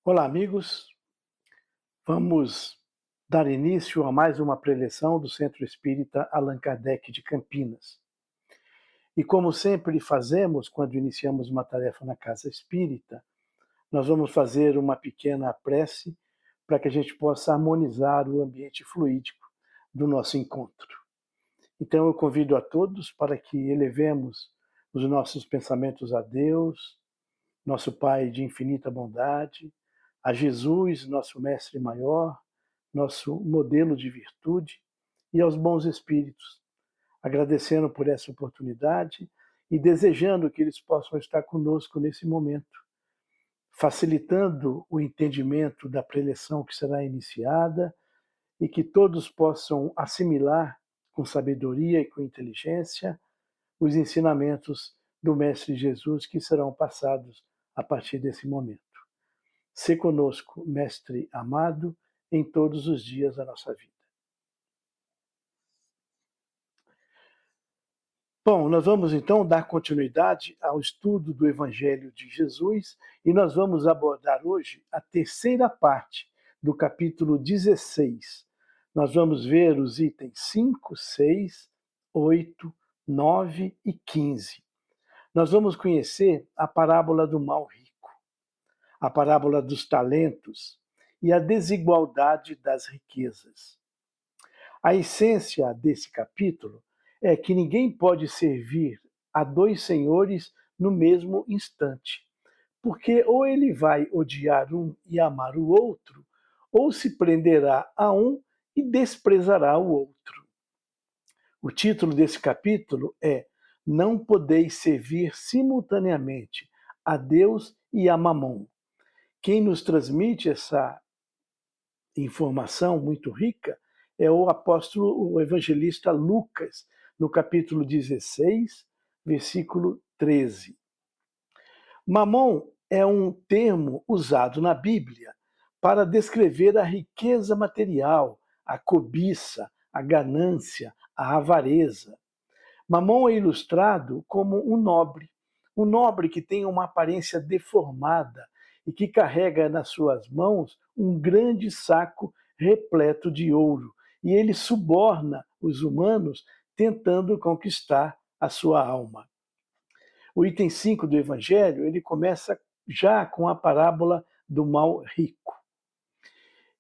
Olá, amigos. Vamos dar início a mais uma preleção do Centro Espírita Allan Kardec de Campinas. E como sempre fazemos quando iniciamos uma tarefa na Casa Espírita, nós vamos fazer uma pequena prece para que a gente possa harmonizar o ambiente fluídico do nosso encontro. Então eu convido a todos para que elevemos os nossos pensamentos a Deus, nosso Pai de infinita bondade, a Jesus, nosso Mestre maior, nosso modelo de virtude, e aos bons espíritos, agradecendo por essa oportunidade e desejando que eles possam estar conosco nesse momento, facilitando o entendimento da preleção que será iniciada e que todos possam assimilar com sabedoria e com inteligência os ensinamentos do Mestre Jesus que serão passados a partir desse momento. Se conosco, Mestre amado, em todos os dias da nossa vida. Bom, nós vamos então dar continuidade ao estudo do Evangelho de Jesus e nós vamos abordar hoje a terceira parte do capítulo 16. Nós vamos ver os itens 5, 6, 8, 9 e 15. Nós vamos conhecer a parábola do mal rico, a parábola dos talentos e a desigualdade das riquezas. A essência desse capítulo é que ninguém pode servir a dois senhores no mesmo instante, porque ou ele vai odiar um e amar o outro, ou se prenderá a um e desprezará o outro. O título desse capítulo é Não podeis servir simultaneamente a Deus e a Mamon. Quem nos transmite essa informação muito rica é o apóstolo, o evangelista Lucas, no capítulo 16, versículo 13. Mamon é um termo usado na Bíblia para descrever a riqueza material, a cobiça, a ganância, a avareza. Mamon é ilustrado como um nobre que tem uma aparência deformada e que carrega nas suas mãos um grande saco repleto de ouro, e ele suborna os humanos tentando conquistar a sua alma. O item 5 do Evangelho, ele começa já com a parábola do mal rico.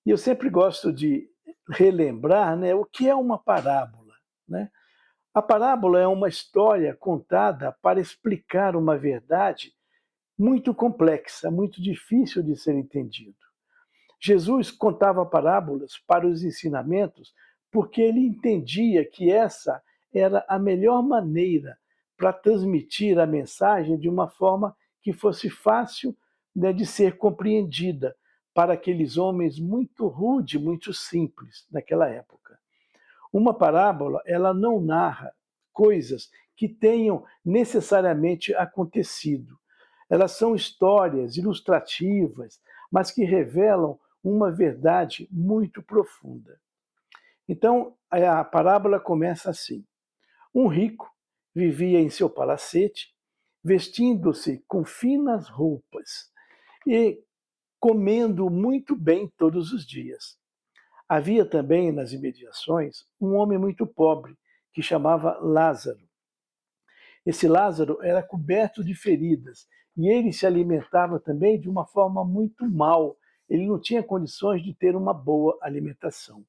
E eu sempre gosto de relembrar, né, o que é uma parábola, né? A parábola é uma história contada para explicar uma verdade muito complexa, muito difícil de ser entendido. Jesus contava parábolas para os ensinamentos porque ele entendia que essa era a melhor maneira para transmitir a mensagem de uma forma que fosse fácil, né, de ser compreendida para aqueles homens muito rude, muito simples daquela época. Uma parábola, ela não narra coisas que tenham necessariamente acontecido. Elas são histórias ilustrativas, mas que revelam uma verdade muito profunda. Então, a parábola começa assim: um rico vivia em seu palacete, vestindo-se com finas roupas e comendo muito bem todos os dias. Havia também nas imediações um homem muito pobre, que chamava Lázaro. Esse Lázaro era coberto de feridas e ele se alimentava também de uma forma muito mal. Ele não tinha condições de ter uma boa alimentação.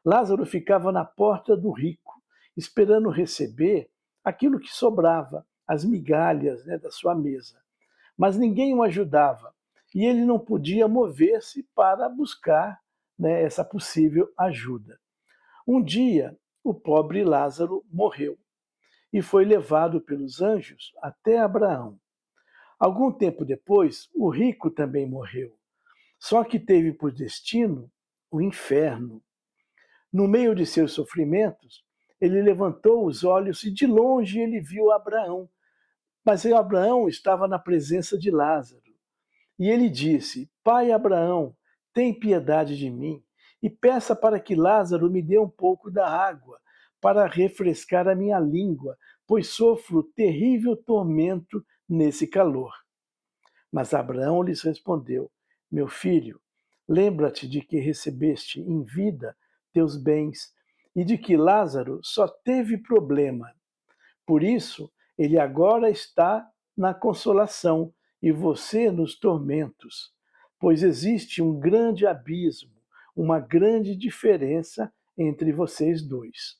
Lázaro ficava na porta do rico, esperando receber aquilo que sobrava, as migalhas, né, da sua mesa. Mas ninguém o ajudava e ele não podia mover-se para buscar, né, essa possível ajuda. Um dia, o pobre Lázaro morreu e foi levado pelos anjos até Abraão. Algum tempo depois, o rico também morreu, só que teve por destino o inferno. No meio de seus sofrimentos, ele levantou os olhos e de longe ele viu Abraão. Mas Abraão estava na presença de Lázaro. E ele disse: Pai Abraão, tem piedade de mim e peça para que Lázaro me dê um pouco da água para refrescar a minha língua, pois sofro terrível tormento nesse calor. Mas Abraão lhes respondeu: Meu filho, lembra-te de que recebeste em vida teus bens e de que Lázaro só teve problema. Por isso, ele agora está na consolação e você nos tormentos, pois existe um grande abismo, uma grande diferença entre vocês dois.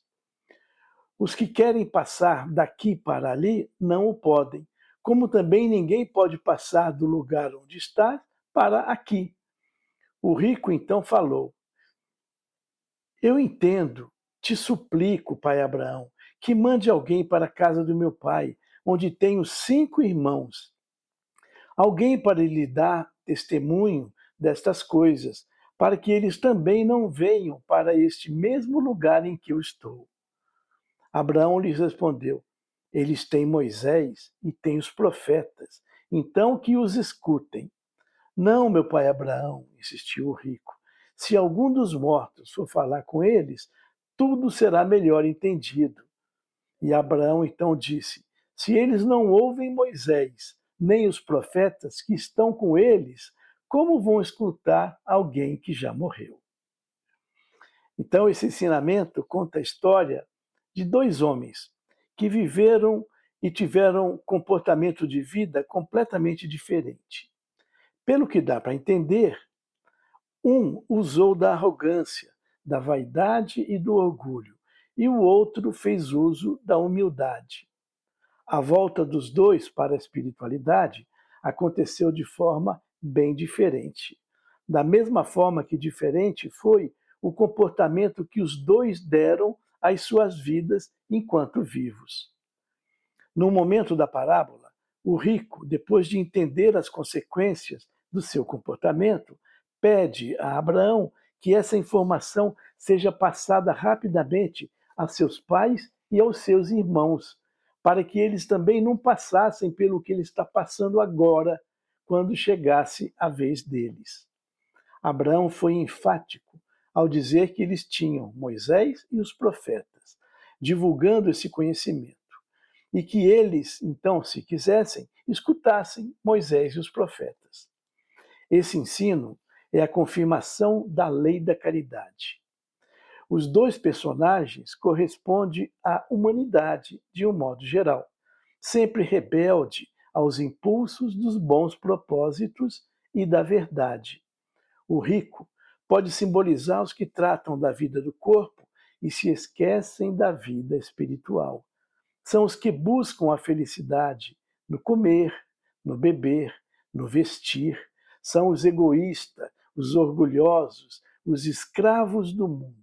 Os que querem passar daqui para ali não o podem, como também ninguém pode passar do lugar onde está para aqui. O rico então falou: Eu entendo, te suplico, pai Abraão, que mande alguém para a casa do meu pai, onde tenho 5 irmãos. Alguém para lhe dar testemunho destas coisas, para que eles também não venham para este mesmo lugar em que eu estou. Abraão lhes respondeu: Eles têm Moisés e têm os profetas, então que os escutem. Não, meu pai Abraão, insistiu o rico. Se algum dos mortos for falar com eles, tudo será melhor entendido. E Abraão então disse: Se eles não ouvem Moisés, nem os profetas que estão com eles, como vão escutar alguém que já morreu? Então, esse ensinamento conta a história de 2 homens que viveram e tiveram comportamento de vida completamente diferente. Pelo que dá para entender, um usou da arrogância, da vaidade e do orgulho, e o outro fez uso da humildade. A volta dos dois para a espiritualidade aconteceu de forma bem diferente. Da mesma forma que diferente foi o comportamento que os dois deram às suas vidas enquanto vivos. No momento da parábola, o rico, depois de entender as consequências do seu comportamento, pede a Abraão que essa informação seja passada rapidamente a seus pais e aos seus irmãos, para que eles também não passassem pelo que ele está passando agora, quando chegasse a vez deles. Abraão foi enfático ao dizer que eles tinham Moisés e os profetas, divulgando esse conhecimento, e que eles, então, se quisessem, escutassem Moisés e os profetas. Esse ensino é a confirmação da lei da caridade. Os 2 personagens correspondem à humanidade de um modo geral, sempre rebelde aos impulsos dos bons propósitos e da verdade. O rico pode simbolizar os que tratam da vida do corpo e se esquecem da vida espiritual. São os que buscam a felicidade no comer, no beber, no vestir. São os egoístas, os orgulhosos, os escravos do mundo.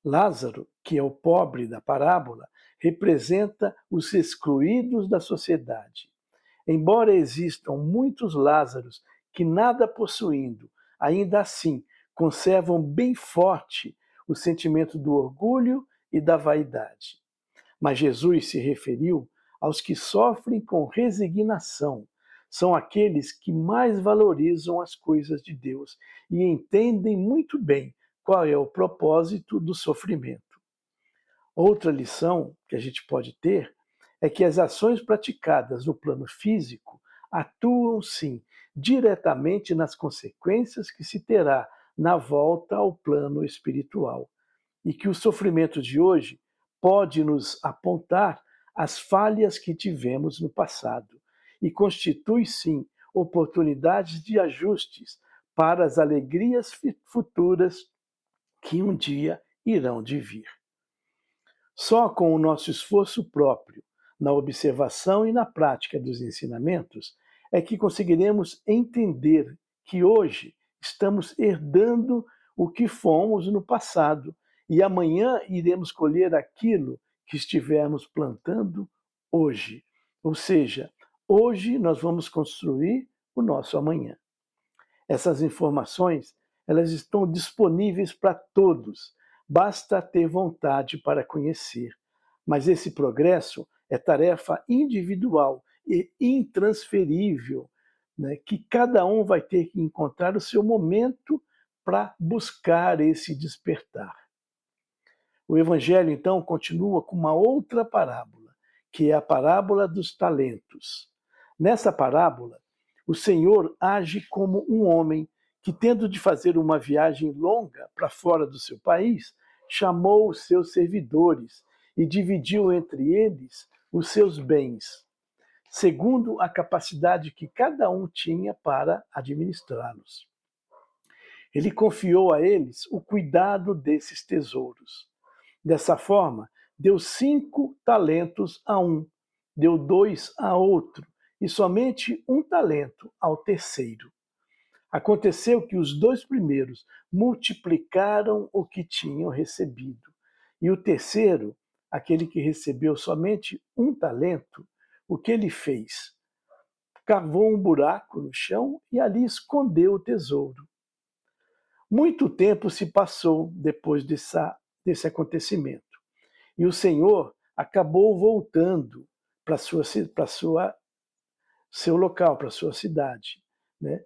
Lázaro, que é o pobre da parábola, representa os excluídos da sociedade. Embora existam muitos Lázaros que, nada possuindo, ainda assim conservam bem forte o sentimento do orgulho e da vaidade. Mas Jesus se referiu aos que sofrem com resignação. São aqueles que mais valorizam as coisas de Deus e entendem muito bem qual é o propósito do sofrimento. Outra lição que a gente pode ter é que as ações praticadas no plano físico atuam, sim, diretamente nas consequências que se terá na volta ao plano espiritual. E que o sofrimento de hoje pode nos apontar as falhas que tivemos no passado e constitui, sim, oportunidades de ajustes para as alegrias futuras que um dia irão de vir. Só com o nosso esforço próprio, na observação e na prática dos ensinamentos, é que conseguiremos entender que hoje estamos herdando o que fomos no passado e amanhã iremos colher aquilo que estivermos plantando hoje. Ou seja, hoje nós vamos construir o nosso amanhã. Essas informações, elas estão disponíveis para todos, basta ter vontade para conhecer. Mas esse progresso é tarefa individual e intransferível, né, que cada um vai ter que encontrar o seu momento para buscar esse despertar. O Evangelho, então, continua com uma outra parábola, que é a parábola dos talentos. Nessa parábola, o Senhor age como um homem que, tendo de fazer uma viagem longa para fora do seu país, chamou os seus servidores e dividiu entre eles os seus bens, segundo a capacidade que cada um tinha para administrá-los. Ele confiou a eles o cuidado desses tesouros. Dessa forma, deu 5 talentos a um, deu 2 a outro, e somente 1 talento ao terceiro. Aconteceu que os 2 primeiros multiplicaram o que tinham recebido, e o terceiro, aquele que recebeu somente 1 talento, o que ele fez? Cavou um buraco no chão e ali escondeu o tesouro. Muito tempo se passou depois desse acontecimento, e o Senhor acabou voltando para seu local, para sua cidade, né?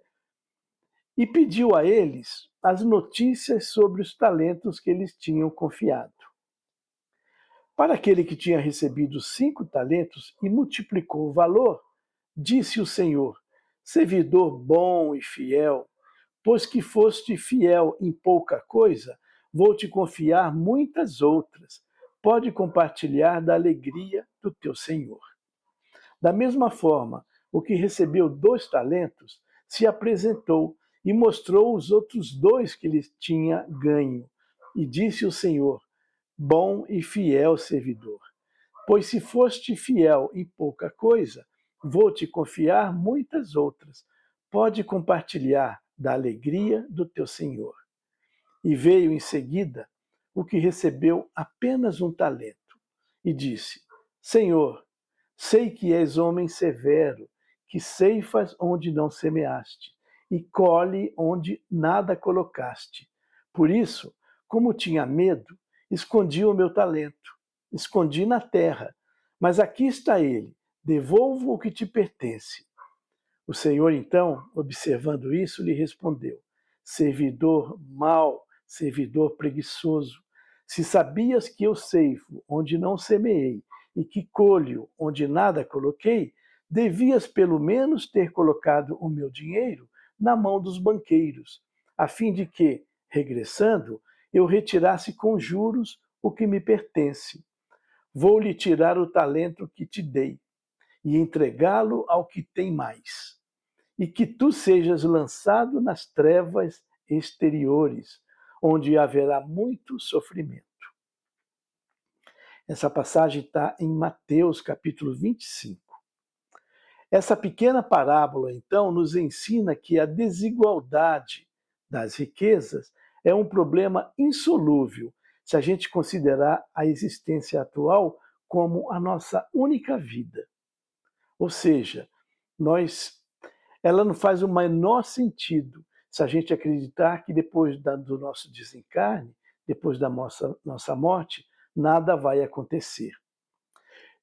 E pediu a eles as notícias sobre os talentos que eles tinham confiado. Para aquele que tinha recebido 5 talentos e multiplicou o valor, disse o Senhor: servidor bom e fiel, pois que foste fiel em pouca coisa, vou te confiar muitas outras. Pode compartilhar da alegria do teu Senhor. Da mesma forma, o que recebeu 2 talentos se apresentou e mostrou os outros 2 que lhe tinha ganho. E disse o Senhor: bom e fiel servidor, pois se foste fiel em pouca coisa, vou te confiar muitas outras. Pode compartilhar da alegria do teu Senhor. E veio em seguida o que recebeu apenas 1 talento, e disse: Senhor, sei que és homem severo, que ceifas onde não semeaste, e colhe onde nada colocaste. Por isso, como tinha medo, escondi o meu talento, escondi na terra. Mas aqui está ele, devolvo o que te pertence. O Senhor, então, observando isso, lhe respondeu: servidor mau, servidor preguiçoso, se sabias que eu ceifo onde não semeei e que colho onde nada coloquei, devias pelo menos ter colocado o meu dinheiro na mão dos banqueiros, a fim de que, regressando, eu retirasse com juros o que me pertence. Vou-lhe tirar o talento que te dei e entregá-lo ao que tem mais. E que tu sejas lançado nas trevas exteriores, onde haverá muito sofrimento. Essa passagem está em Mateus, capítulo 25. Essa pequena parábola, então, nos ensina que a desigualdade das riquezas é um problema insolúvel se a gente considerar a existência atual como a nossa única vida. Ou seja, ela não faz o menor sentido se a gente acreditar que depois do nosso desencarne, depois da nossa morte, nada vai acontecer.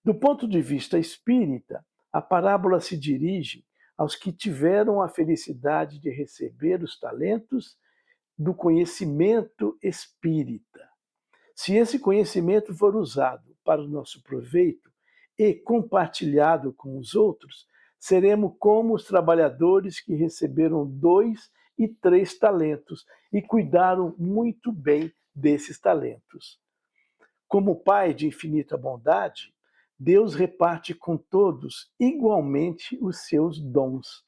Do ponto de vista espírita, a parábola se dirige aos que tiveram a felicidade de receber os talentos do conhecimento espírita. Se esse conhecimento for usado para o nosso proveito e compartilhado com os outros, seremos como os trabalhadores que receberam 2 e 3 talentos e cuidaram muito bem desses talentos. Como Pai de infinita bondade, Deus reparte com todos igualmente os seus dons.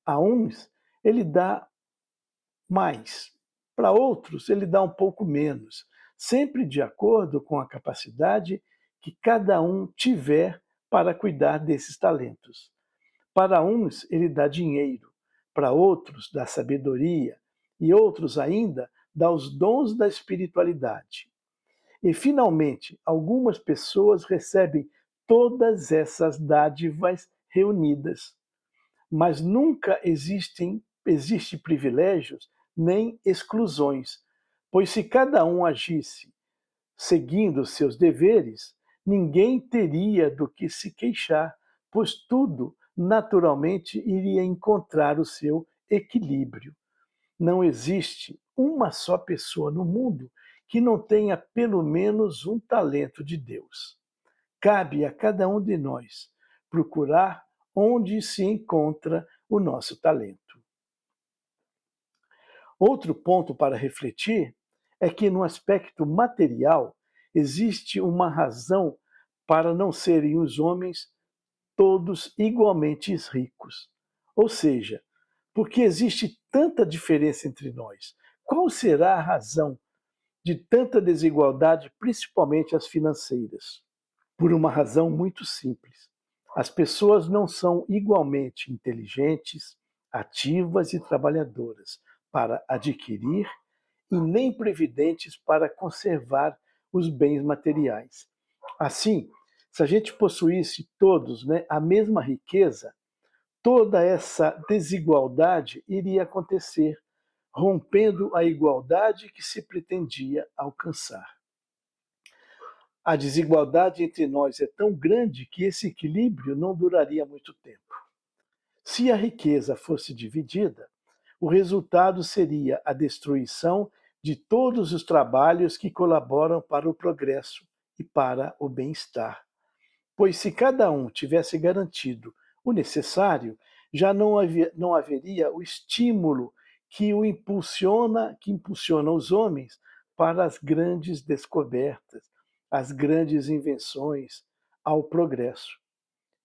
A uns ele dá mais, para outros ele dá um pouco menos, sempre de acordo com a capacidade que cada um tiver para cuidar desses talentos. Para uns ele dá dinheiro, para outros dá sabedoria, e outros ainda dá os dons da espiritualidade. E, finalmente, algumas pessoas recebem todas essas dádivas reunidas, mas nunca existe privilégios nem exclusões, pois se cada um agisse seguindo seus deveres, ninguém teria do que se queixar, pois tudo naturalmente iria encontrar o seu equilíbrio. Não existe uma só pessoa no mundo que não tenha pelo menos um talento de Deus. Cabe a cada um de nós procurar onde se encontra o nosso talento. Outro ponto para refletir é que, no aspecto material, existe uma razão para não serem os homens todos igualmente ricos. Ou seja, porque existe tanta diferença entre nós? Qual será a razão de tanta desigualdade, principalmente as financeiras? Por uma razão muito simples. As pessoas não são igualmente inteligentes, ativas e trabalhadoras para adquirir e nem previdentes para conservar os bens materiais. Assim, se a gente possuísse todos, né, a mesma riqueza, toda essa desigualdade iria acontecer, rompendo a igualdade que se pretendia alcançar. A desigualdade entre nós é tão grande que esse equilíbrio não duraria muito tempo. Se a riqueza fosse dividida, o resultado seria a destruição de todos os trabalhos que colaboram para o progresso e para o bem-estar. Pois se cada um tivesse garantido o necessário, já não haveria o estímulo que impulsiona os homens para as grandes descobertas, as grandes invenções, ao progresso.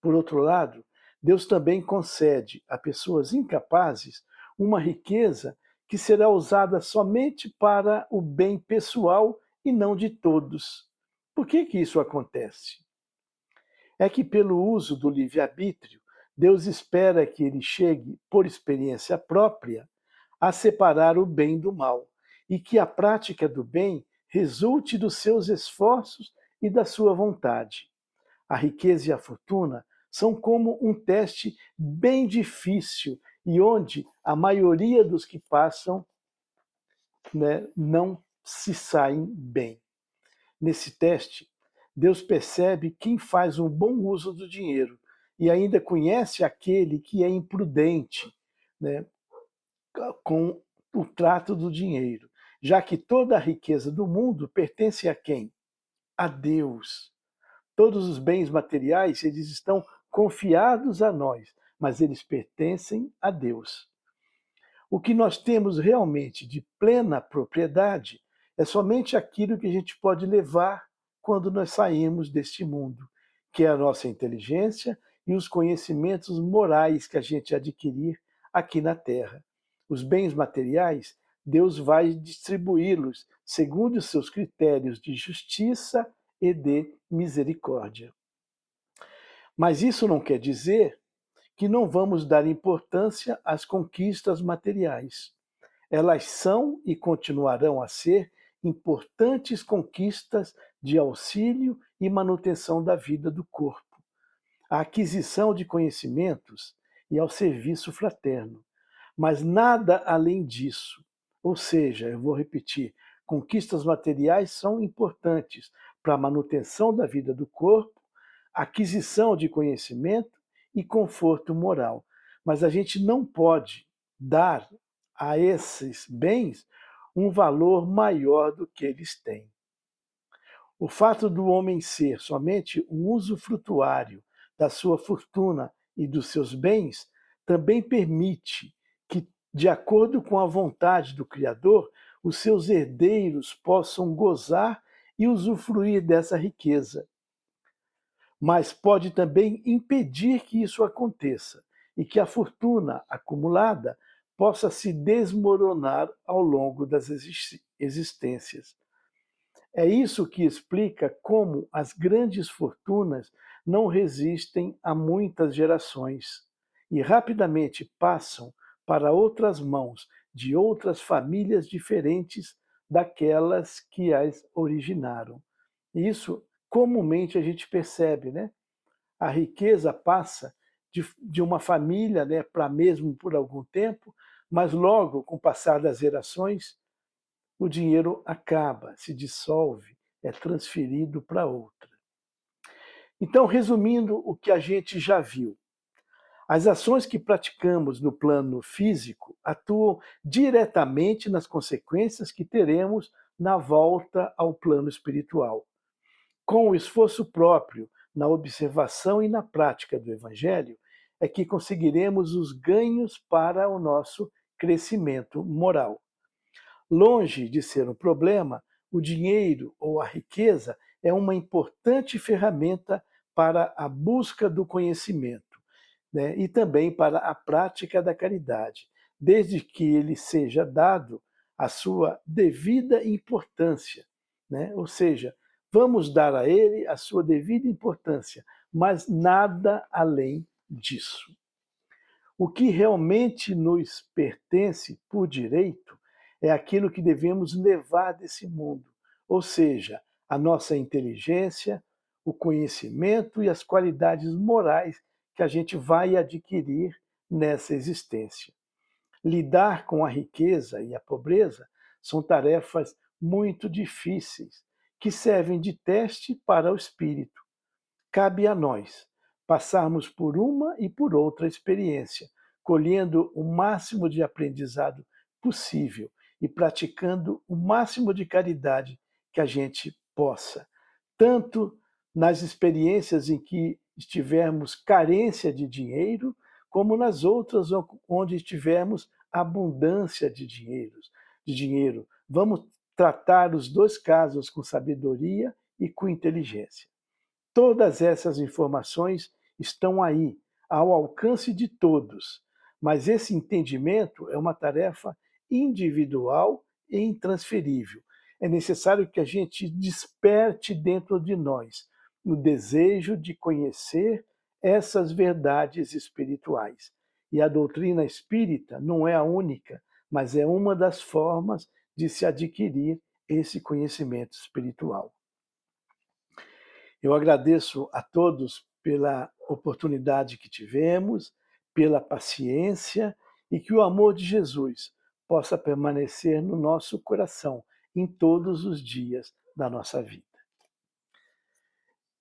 Por outro lado, Deus também concede a pessoas incapazes uma riqueza que será usada somente para o bem pessoal e não de todos. Por que isso acontece? É que, pelo uso do livre-arbítrio, Deus espera que ele chegue, por experiência própria, a separar o bem do mal, e que a prática do bem resulte dos seus esforços e da sua vontade. A riqueza e a fortuna são como um teste bem difícil e onde a maioria dos que passam, né, não se saem bem. Nesse teste, Deus percebe quem faz um bom uso do dinheiro e ainda conhece aquele que é imprudente, né, com o trato do dinheiro, já que toda a riqueza do mundo pertence a quem? A Deus. Todos os bens materiais, eles estão confiados a nós, mas eles pertencem a Deus. O que nós temos realmente de plena propriedade é somente aquilo que a gente pode levar quando nós saímos deste mundo, que é a nossa inteligência e os conhecimentos morais que a gente adquirir aqui na Terra. Os bens materiais, Deus vai distribuí-los segundo os seus critérios de justiça e de misericórdia. Mas isso não quer dizer que não vamos dar importância às conquistas materiais. Elas são e continuarão a ser importantes conquistas de auxílio e manutenção da vida do corpo, a aquisição de conhecimentos e ao serviço fraterno. Mas nada além disso. Ou seja, eu vou repetir, conquistas materiais são importantes para a manutenção da vida do corpo, aquisição de conhecimento e conforto moral. Mas a gente não pode dar a esses bens um valor maior do que eles têm. O fato do homem ser somente um usufrutuário da sua fortuna e dos seus bens também permite que, de acordo com a vontade do Criador, os seus herdeiros possam gozar e usufruir dessa riqueza. Mas pode também impedir que isso aconteça e que a fortuna acumulada possa se desmoronar ao longo das existências. É isso que explica como as grandes fortunas não resistem a muitas gerações e rapidamente passam para outras mãos de outras famílias diferentes daquelas que as originaram. Isso comumente a gente percebe, né? A riqueza passa de uma família, né, para mesmo por algum tempo, mas logo, com o passar das gerações, o dinheiro acaba, se dissolve, é transferido para outra. Então, resumindo o que a gente já viu, as ações que praticamos no plano físico atuam diretamente nas consequências que teremos na volta ao plano espiritual. Com o esforço próprio, na observação e na prática do Evangelho, é que conseguiremos os ganhos para o nosso crescimento moral. Longe de ser um problema, o dinheiro ou a riqueza é uma importante ferramenta para a busca do conhecimento, né? E também para a prática da caridade, desde que ele seja dado a sua devida importância, né? Ou seja, vamos dar a ele a sua devida importância, mas nada além disso. O que realmente nos pertence por direito é aquilo que devemos levar desse mundo, ou seja, a nossa inteligência, o conhecimento e as qualidades morais que a gente vai adquirir nessa existência. Lidar com a riqueza e a pobreza são tarefas muito difíceis, que servem de teste para o espírito. Cabe a nós passarmos por uma e por outra experiência, colhendo o máximo de aprendizado possível e praticando o máximo de caridade que a gente possa, tanto nas experiências em que estivermos carência de dinheiro, como nas outras onde tivermos abundância de dinheiro. Vamos tratar os dois casos com sabedoria e com inteligência. Todas essas informações estão aí, ao alcance de todos, mas esse entendimento é uma tarefa individual e intransferível. É necessário que a gente desperte dentro de nós o desejo de conhecer essas verdades espirituais. E a doutrina espírita não é a única, mas é uma das formas de se adquirir esse conhecimento espiritual. Eu agradeço a todos pela oportunidade que tivemos, pela paciência e que o amor de Jesus possa permanecer no nosso coração em todos os dias da nossa vida.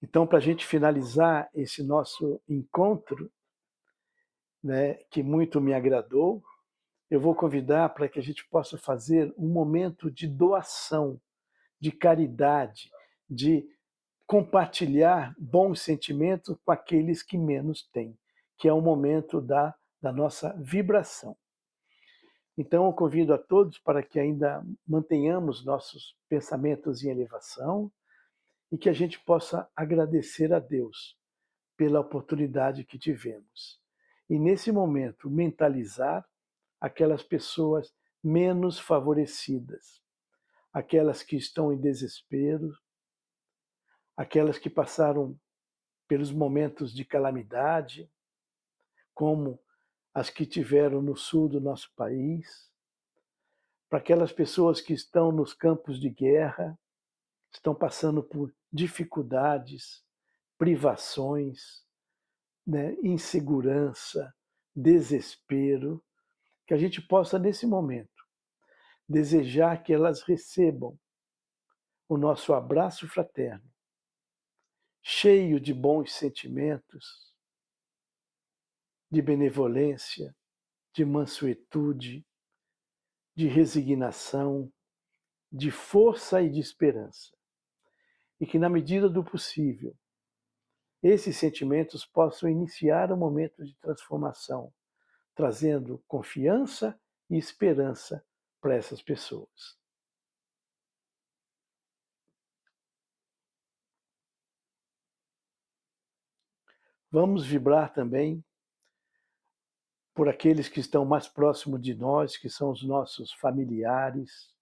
Então, para a gente finalizar esse nosso encontro, né, que muito me agradou, eu vou convidar para que a gente possa fazer um momento de doação, de caridade, de compartilhar bons sentimentos com aqueles que menos têm, que é o momento da nossa vibração. Então, eu convido a todos para que ainda mantenhamos nossos pensamentos em elevação e que a gente possa agradecer a Deus pela oportunidade que tivemos. E, nesse momento, mentalizar aquelas pessoas menos favorecidas, aquelas que estão em desespero, aquelas que passaram pelos momentos de calamidade, como as que tiveram no sul do nosso país, para aquelas pessoas que estão nos campos de guerra, estão passando por dificuldades, privações, né, insegurança, desespero, que a gente possa, nesse momento, desejar que elas recebam o nosso abraço fraterno, cheio de bons sentimentos, de benevolência, de mansuetude, de resignação, de força e de esperança. E que, na medida do possível, esses sentimentos possam iniciar um momento de transformação, trazendo confiança e esperança para essas pessoas. Vamos vibrar também por aqueles que estão mais próximos de nós, que são os nossos familiares,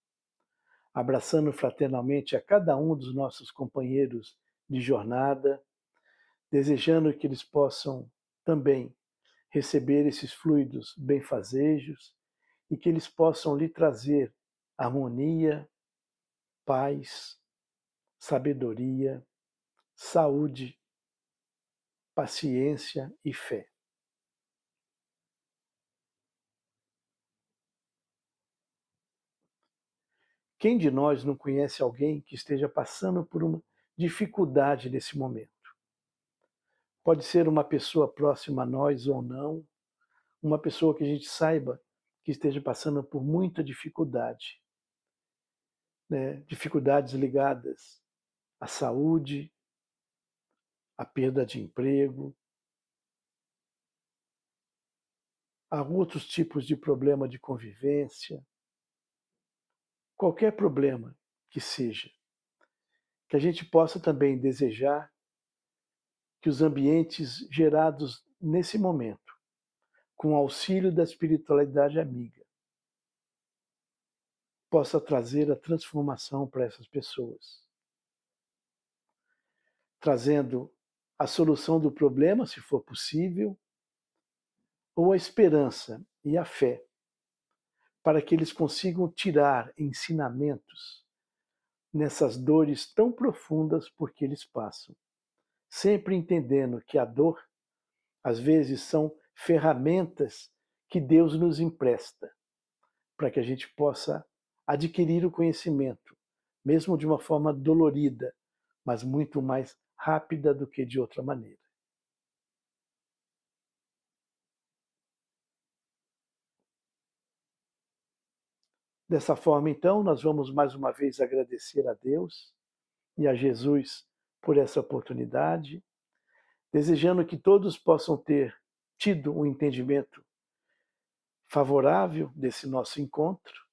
abraçando fraternalmente a cada um dos nossos companheiros de jornada, desejando que eles possam também receber esses fluidos benfazejos e que eles possam lhe trazer harmonia, paz, sabedoria, saúde, paciência e fé. Quem de nós não conhece alguém que esteja passando por uma dificuldade nesse momento? Pode ser uma pessoa próxima a nós ou não, uma pessoa que a gente saiba que esteja passando por muita dificuldade, né? Dificuldades ligadas à saúde, à perda de emprego, a outros tipos de problema de convivência, qualquer problema que seja, que a gente possa também desejar que os ambientes gerados nesse momento, com o auxílio da espiritualidade amiga, possa trazer a transformação para essas pessoas, trazendo a solução do problema, se for possível, ou a esperança e a fé, para que eles consigam tirar ensinamentos nessas dores tão profundas por que eles passam, sempre entendendo que a dor, às vezes, são ferramentas que Deus nos empresta para que a gente possa adquirir o conhecimento, mesmo de uma forma dolorida, mas muito mais rápida do que de outra maneira. Dessa forma, então, nós vamos mais uma vez agradecer a Deus e a Jesus por essa oportunidade, desejando que todos possam ter tido um entendimento favorável desse nosso encontro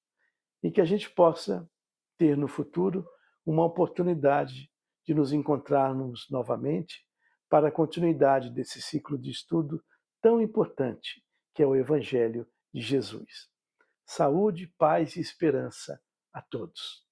e que a gente possa ter no futuro uma oportunidade de nos encontrarmos novamente para a continuidade desse ciclo de estudo tão importante que é o Evangelho de Jesus. Saúde, paz e esperança a todos.